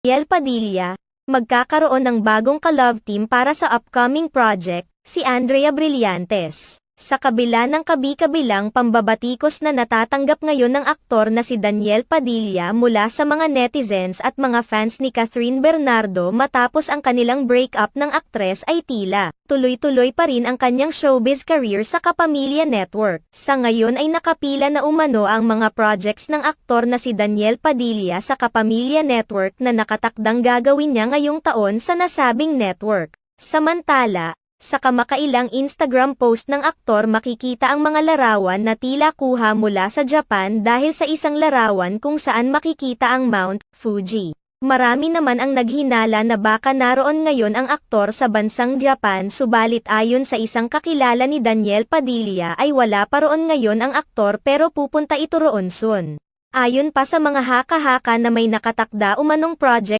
Daniel Padilla, magkakaroon ng bagong ka-love team para sa upcoming project, si Andrea Brillantes. Sa kabila ng kabi-kabilang pambabatikos na natatanggap ngayon ng aktor na si Daniel Padilla mula sa mga netizens at mga fans ni Catherine Bernardo matapos ang kanilang breakup ng aktres ay tila tuloy-tuloy pa rin ang kanyang showbiz career sa Kapamilya Network. Sa ngayon ay nakapila na umano ang mga projects ng aktor na si Daniel Padilla sa Kapamilya Network na nakatakdang gagawin niya ngayong taon sa nasabing network. Samantala, sa kamakailang Instagram post ng aktor makikita ang mga larawan na tila kuha mula sa Japan dahil sa isang larawan kung saan makikita ang Mount Fuji. Marami naman ang naghinala na baka naroon ngayon ang aktor sa bansang Japan, subalit ayon sa isang kakilala ni Daniel Padilla ay wala pa roon ngayon ang aktor pero pupunta ito roon soon. Ayon pa sa mga haka-haka na may nakatakda umanong project